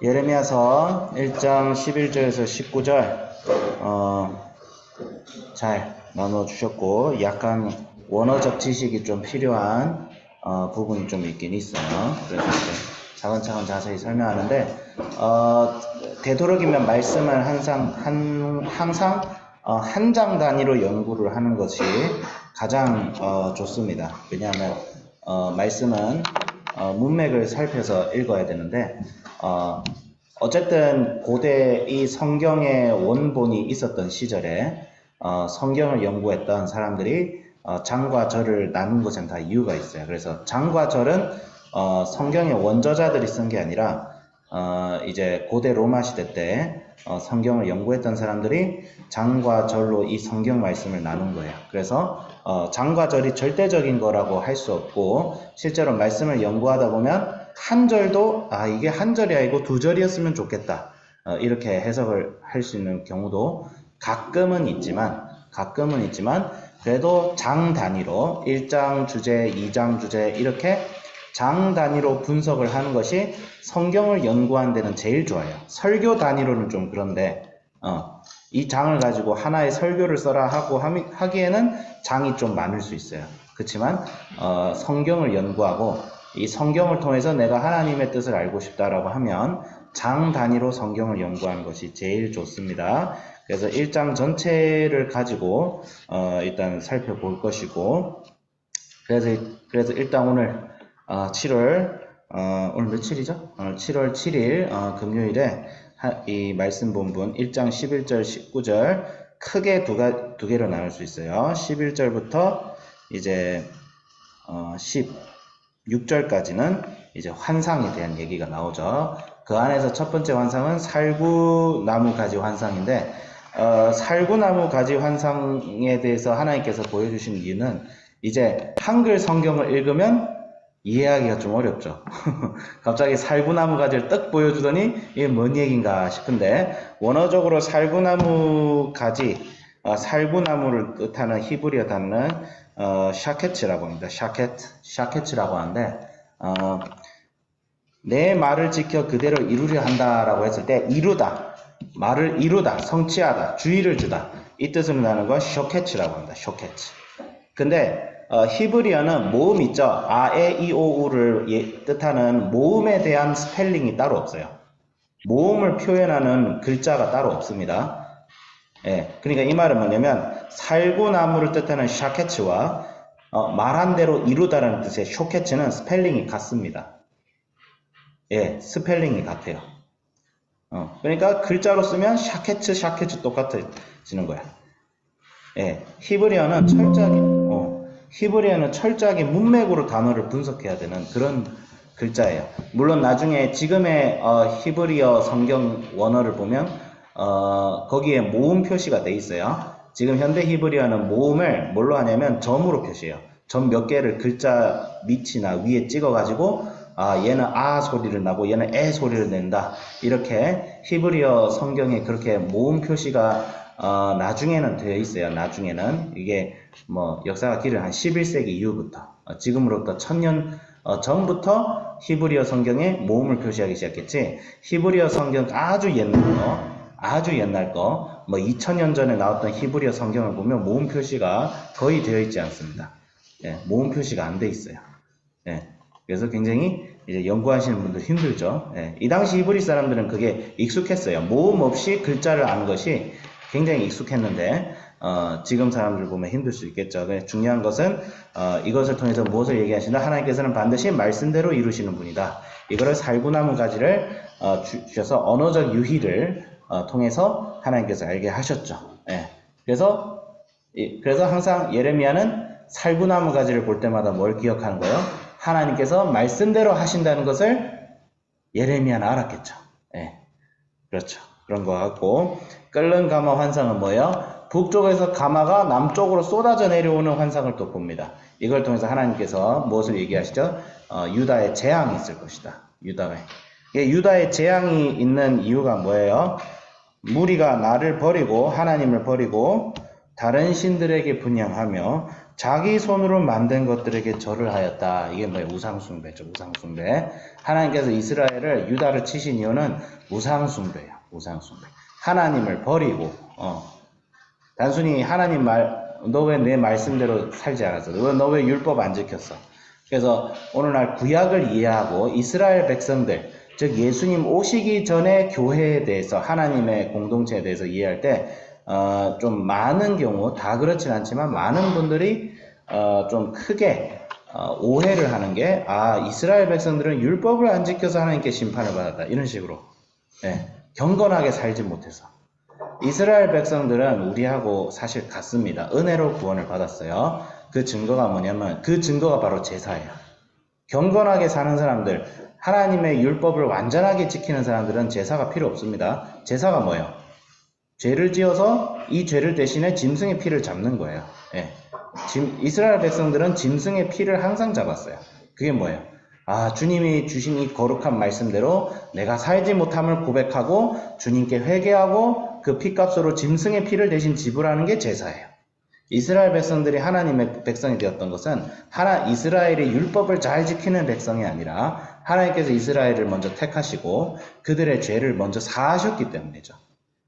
예레미야서 1장 11절에서 19절 잘 나눠주셨고 약간 원어적 지식이 좀 필요한 부분이 좀 있긴 있어요. 그래서 이제 차근차근 자세히 설명하는데 되도록이면 말씀을 항상 한 장 단위로 연구를 하는 것이 가장 좋습니다. 왜냐하면 말씀은 문맥을 살펴서 읽어야 되는데 어쨌든 고대 이 성경의 원본이 있었던 시절에 성경을 연구했던 사람들이 장과 절을 나눈 것엔 다 이유가 있어요. 그래서 장과 절은 성경의 원저자들이 쓴 게 아니라 이제 고대 로마 시대 때 성경을 연구했던 사람들이 장과 절로 이 성경 말씀을 나눈 거예요. 그래서 장과 절이 절대적인 거라고 할 수 없고 실제로 말씀을 연구하다 보면 한 절도 이게 한 절이 아니고 두 절이었으면 좋겠다 이렇게 해석을 할 수 있는 경우도 가끔은 있지만 그래도 장 단위로 1장 주제, 2장 주제 이렇게 장 단위로 분석을 하는 것이 성경을 연구하는 데는 제일 좋아요. 설교 단위로는 좀 그런데 이 장을 가지고 하나의 설교를 써라 하고 하기에는 장이 좀 많을 수 있어요. 그렇지만 성경을 연구하고 이 성경을 통해서 내가 하나님의 뜻을 알고 싶다라고 하면 장 단위로 성경을 연구하는 것이 제일 좋습니다. 그래서 1장 전체를 가지고 일단 살펴볼 것이고 그래서 일단 오늘 7월 오늘 며칠이죠? 7월 7일 금요일에 이 말씀 본문 1장 11절 19절 크게 두 개로 나눌 수 있어요. 11절부터 이제 16절까지는 이제 환상에 대한 얘기가 나오죠. 그 안에서 첫 번째 환상은 살구나무 가지 환상인데 살구나무 가지 환상에 대해서 하나님께서 보여주신 이유는 이제 한글 성경을 읽으면 이해하기가 좀 어렵죠. 갑자기 살구나무 가지를 딱 보여주더니 이게 뭔 얘기인가 싶은데 원어적으로 살구나무 가지, 살구나무를 뜻하는 히브리어 단어는 샤케츠라고 합니다. 샤케츠라고 하는데 내 말을 지켜 그대로 이루려 한다라고 했을 때 이루다, 말을 이루다, 성취하다, 주의를 주다 이 뜻으로 나는 건 쇼케츠라고 합니다. 쇼케츠. 근데 히브리어는 모음 있죠. 아에이오우를 뜻하는 모음에 대한 스펠링이 따로 없어요. 모음을 표현하는 글자가 따로 없습니다. 예, 그러니까 이 말은 뭐냐면 살구나무를 뜻하는 샤케츠와 말한 대로 이루다라는 뜻의 쇼케츠는 스펠링이 같습니다. 예, 스펠링이 같아요. 그러니까 글자로 쓰면 샤케츠 똑같아지는 거야. 예, 히브리어는 철저하게 문맥으로 단어를 분석해야 되는 그런 글자예요. 물론 나중에 지금의 히브리어 성경 원어를 보면 거기에 모음 표시가 돼 있어요. 지금 현대 히브리어는 모음을 뭘로 하냐면 점으로 표시해요. 점 몇 개를 글자 밑이나 위에 찍어가지고 얘는 아 소리를 나고 얘는 에 소리를 낸다. 이렇게 히브리어 성경에 그렇게 모음 표시가 나중에는 되어 있어요. 나중에는 이게 뭐 역사가 길은 한 11세기 이후부터 지금으로부터 1000년 전부터 히브리어 성경에 모음을 표시하기 시작했지. 히브리어 성경 아주 옛날 거, 뭐 2000년 전에 나왔던 히브리어 성경을 보면 모음 표시가 거의 되어 있지 않습니다. 예, 모음 표시가 안 돼 있어요. 예, 그래서 굉장히 이제 연구하시는 분들 힘들죠. 예, 이 당시 히브리 사람들은 그게 익숙했어요. 모음 없이 글자를 아는 것이 굉장히 익숙했는데 지금 사람들 보면 힘들 수 있겠죠. 중요한 것은 이것을 통해서 무엇을 얘기하신다? 하나님께서는 반드시 말씀대로 이루시는 분이다. 이거를 살구나무 가지를 주셔서 언어적 유희를 통해서 하나님께서 알게 하셨죠. 예. 그래서 항상 예레미야는 살구나무 가지를 볼 때마다 뭘 기억하는 거예요? 하나님께서 말씀대로 하신다는 것을 예레미야는 알았겠죠. 예. 그렇죠. 그런 것 같고 끓는 가마 환상은 뭐예요? 북쪽에서 가마가 남쪽으로 쏟아져 내려오는 환상을 또 봅니다. 이걸 통해서 하나님께서 무엇을 얘기하시죠? 유다의 재앙이 있을 것이다. 유다의 재앙이 있는 이유가 뭐예요? 무리가 나를 버리고 하나님을 버리고 다른 신들에게 분향하며 자기 손으로 만든 것들에게 절을 하였다. 이게 뭐예요? 우상숭배죠. 우상숭배. 하나님께서 이스라엘을, 유다를 치신 이유는 우상숭배예요. 우상숭배. 하나님을 버리고, 단순히 하나님 너 왜 내 말씀대로 살지 않았어? 너 왜 율법 안 지켰어? 그래서 오늘날 구약을 이해하고 이스라엘 백성들, 즉 예수님 오시기 전에 교회에 대해서, 하나님의 공동체에 대해서 이해할 때 좀 많은 경우, 다 그렇진 않지만 많은 분들이 좀 크게 오해를 하는 게, 이스라엘 백성들은 율법을 안 지켜서 하나님께 심판을 받았다, 이런 식으로 경건하게 살지 못해서. 이스라엘 백성들은 우리하고 사실 같습니다. 은혜로 구원을 받았어요. 그 증거가 뭐냐면, 그 증거가 바로 제사예요. 경건하게 사는 사람들, 하나님의 율법을 완전하게 지키는 사람들은 제사가 필요 없습니다. 제사가 뭐예요? 죄를 지어서 이 죄를 대신에 짐승의 피를 잡는 거예요. 이스라엘 백성들은 짐승의 피를 항상 잡았어요. 그게 뭐예요? 주님이 주신 이 거룩한 말씀대로 내가 살지 못함을 고백하고 주님께 회개하고 그 피값으로 짐승의 피를 대신 지불하는 게 제사예요. 이스라엘 백성들이 하나님의 백성이 되었던 것은 이스라엘의 율법을 잘 지키는 백성이 아니라 하나님께서 이스라엘을 먼저 택하시고 그들의 죄를 먼저 사하셨기 때문이죠.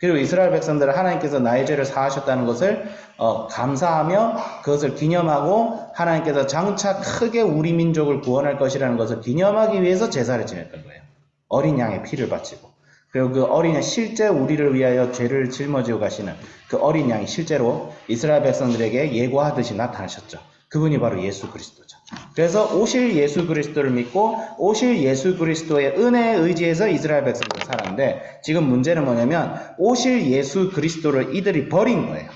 그리고 이스라엘 백성들은 하나님께서 나의 죄를 사하셨다는 것을 감사하며 그것을 기념하고, 하나님께서 장차 크게 우리 민족을 구원할 것이라는 것을 기념하기 위해서 제사를 지냈던 거예요. 어린 양의 피를 바치고, 그리고 그 어린 양, 실제 우리를 위하여 죄를 짊어지고 가시는 그 어린 양이 실제로 이스라엘 백성들에게 예고하듯이 나타나셨죠. 그분이 바로 예수 그리스도죠. 그래서 오실 예수 그리스도를 믿고 오실 예수 그리스도의 은혜에 의지해서 이스라엘 백성들이 살았는데, 지금 문제는 뭐냐면 오실 예수 그리스도를 이들이 버린 거예요.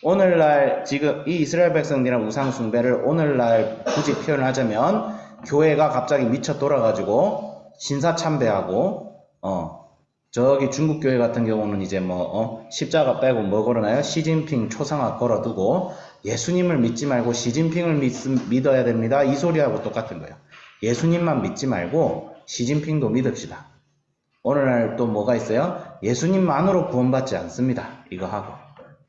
오늘날 지금 이 이스라엘 백성들이랑 우상 숭배를 오늘날 굳이 표현을 하자면, 교회가 갑자기 미쳐 돌아가지고 신사 참배하고, 저기 중국 교회 같은 경우는 이제 십자가 빼고 뭐 걸어놔요? 시진핑 초상화 걸어두고 예수님을 믿지 말고 시진핑을 믿어야 됩니다, 이 소리하고 똑같은 거예요. 예수님만 믿지 말고 시진핑도 믿읍시다. 오늘날 또 뭐가 있어요? 예수님만으로 구원받지 않습니다, 이거 하고.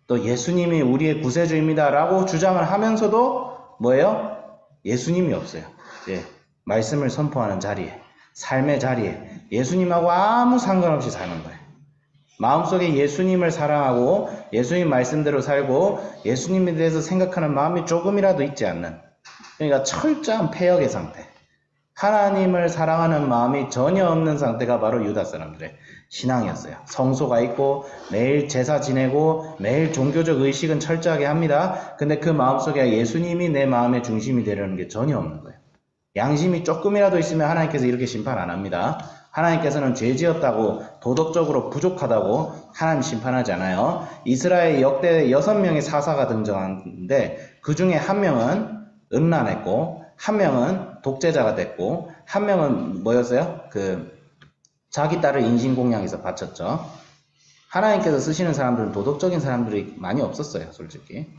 또 예수님이 우리의 구세주입니다 라고 주장을 하면서도 뭐예요? 예수님이 없어요. 말씀을 선포하는 자리에, 삶의 자리에 예수님하고 아무 상관없이 사는 거예요. 마음속에 예수님을 사랑하고 예수님 말씀대로 살고 예수님에 대해서 생각하는 마음이 조금이라도 있지 않는, 그러니까 철저한 패역의 상태, 하나님을 사랑하는 마음이 전혀 없는 상태가 바로 유다 사람들의 신앙이었어요. 성소가 있고 매일 제사 지내고 매일 종교적 의식은 철저하게 합니다. 근데 그 마음속에 예수님이 내 마음의 중심이 되려는 게 전혀 없는 거예요. 양심이 조금이라도 있으면 하나님께서 이렇게 심판 안 합니다. 하나님께서는 죄 지었다고, 도덕적으로 부족하다고 하나님 심판하지 않아요. 이스라엘 역대 6명의 사사가 등장하는데 그 중에 한 명은 음란했고, 한 명은 독재자가 됐고, 한 명은 뭐였어요? 자기 딸을 인신공양해서 바쳤죠. 하나님께서 쓰시는 사람들은 도덕적인 사람들이 많이 없었어요, 솔직히.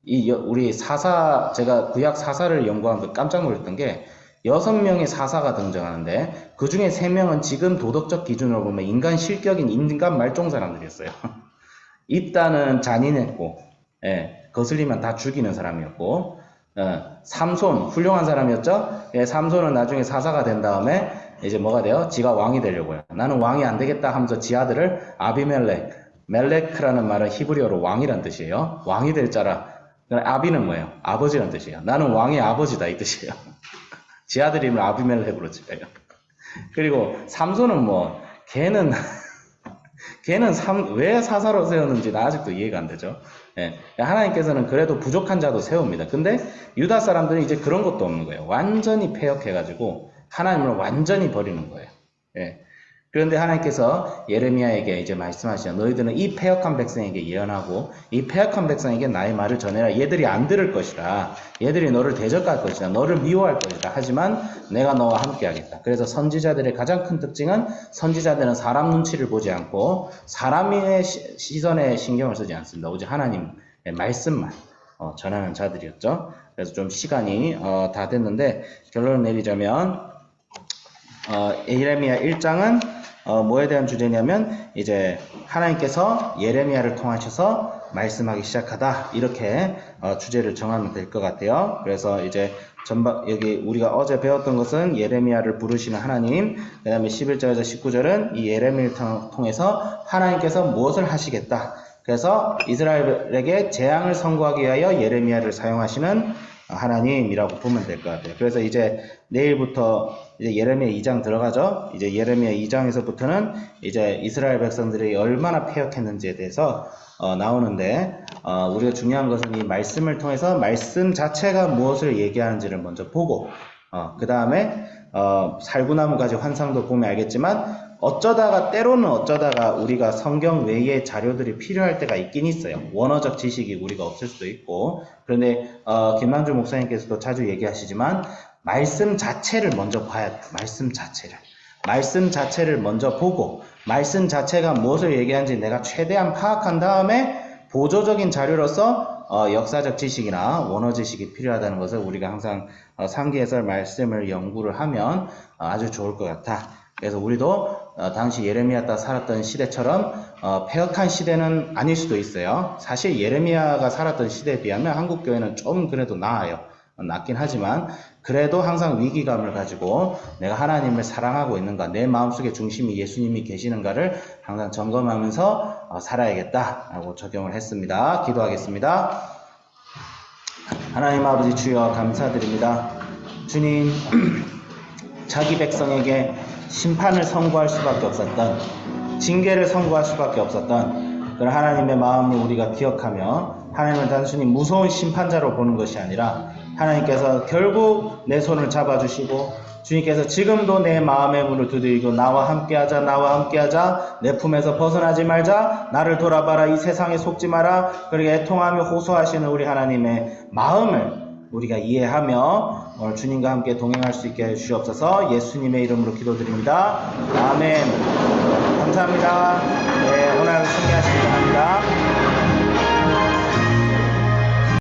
우리 사사, 제가 구약 사사를 연구하면서 깜짝 놀랐던 게 6명의 사사가 등장하는데 그 중에 3명은 지금 도덕적 기준으로 보면 인간 실격인 인간 말종 사람들이었어요. 입다는 잔인했고, 거슬리면 다 죽이는 사람이었고, 삼손 훌륭한 사람이었죠. 삼손은 나중에 사사가 된 다음에 이제 뭐가 돼요? 지가 왕이 되려고요. 나는 왕이 안 되겠다 하면서 지 아들을 아비멜렉, 멜렉라는 말은 히브리어로 왕이란 뜻이에요. 왕이 될 자라. 아비는 뭐예요? 아버지란 뜻이에요. 나는 왕의 아버지다, 이 뜻이에요. 지 아들 이름을 아비멜렉으로 지어요. 그리고 삼손은 걔는 왜 사사로 세웠는지 나 아직도 이해가 안 되죠. 하나님께서는 그래도 부족한 자도 세웁니다. 근데 유다 사람들은 이제 그런 것도 없는 거예요. 완전히 패역해가지고 하나님을 완전히 버리는 거예요. 그런데 하나님께서 예레미야에게 이제 말씀하시죠. 너희들은 이 패역한 백성에게 예언하고 이 패역한 백성에게 나의 말을 전해라. 얘들이 안 들을 것이라. 얘들이 너를 대적할 것이다. 너를 미워할 것이다. 하지만 내가 너와 함께 하겠다. 그래서 선지자들의 가장 큰 특징은 선지자들은 사람 눈치를 보지 않고 사람의 시선에 신경을 쓰지 않습니다. 오직 하나님의 말씀만 전하는 자들이었죠. 그래서 좀 시간이 다 됐는데 결론을 내리자면 예레미야 1장은 뭐에 대한 주제냐면 이제 하나님께서 예레미야를 통하셔서 말씀하기 시작하다. 이렇게 주제를 정하면 될 것 같아요. 그래서 이제 여기 우리가 어제 배웠던 것은 예레미야를 부르시는 하나님, 그 다음에 11절에서 19절은 이 예레미야를 통해서 하나님께서 무엇을 하시겠다. 그래서 이스라엘에게 재앙을 선고하기 위하여 예레미야를 사용하시는 하나님이라고 보면 될 것 같아요. 그래서 이제 내일부터 이제 예레미야 2장 들어가죠. 이제 예레미야 2장에서부터는 이제 이스라엘 백성들이 얼마나 패역했는지에 대해서 나오는데, 우리가 중요한 것은 이 말씀을 통해서 말씀 자체가 무엇을 얘기하는지를 먼저 보고, 그 다음에 살구나무까지 환상도 보면 알겠지만, 때로는 어쩌다가 우리가 성경 외의 자료들이 필요할 때가 있긴 있어요. 원어적 지식이 우리가 없을 수도 있고. 그런데 김남주 목사님께서도 자주 얘기하시지만 말씀 자체를 먼저 봐야 돼요. 말씀 자체를 먼저 보고 말씀 자체가 무엇을 얘기하는지 내가 최대한 파악한 다음에 보조적인 자료로서 역사적 지식이나 원어 지식이 필요하다는 것을 우리가 항상 상기해설 말씀을 연구를 하면 아주 좋을 것 같아. 그래서 우리도 당시 예레미야 때 살았던 시대처럼 패역한 시대는 아닐 수도 있어요. 사실 예레미야가 살았던 시대에 비하면 한국 교회는 좀 그래도 낫긴 하지만 그래도 항상 위기감을 가지고 내가 하나님을 사랑하고 있는가, 내 마음속에 중심이 예수님이 계시는가를 항상 점검하면서 살아야겠다라고 적용을 했습니다. 기도하겠습니다. 하나님 아버지 주여 감사드립니다. 주님, 자기 백성에게 심판을 선고할 수밖에 없었던, 징계를 선고할 수밖에 없었던 그런 하나님의 마음을 우리가 기억하며 하나님을 단순히 무서운 심판자로 보는 것이 아니라 하나님께서 결국 내 손을 잡아주시고 주님께서 지금도 내 마음의 문을 두드리고 나와 함께하자, 내 품에서 벗어나지 말자, 나를 돌아봐라, 이 세상에 속지 마라, 그렇게 애통하며 호소하시는 우리 하나님의 마음을 우리가 이해하며 오늘 주님과 함께 동행할 수 있게 해주시옵소서. 예수님의 이름으로 기도드립니다. 아멘. 감사합니다. 네, 오늘 승리하십니다.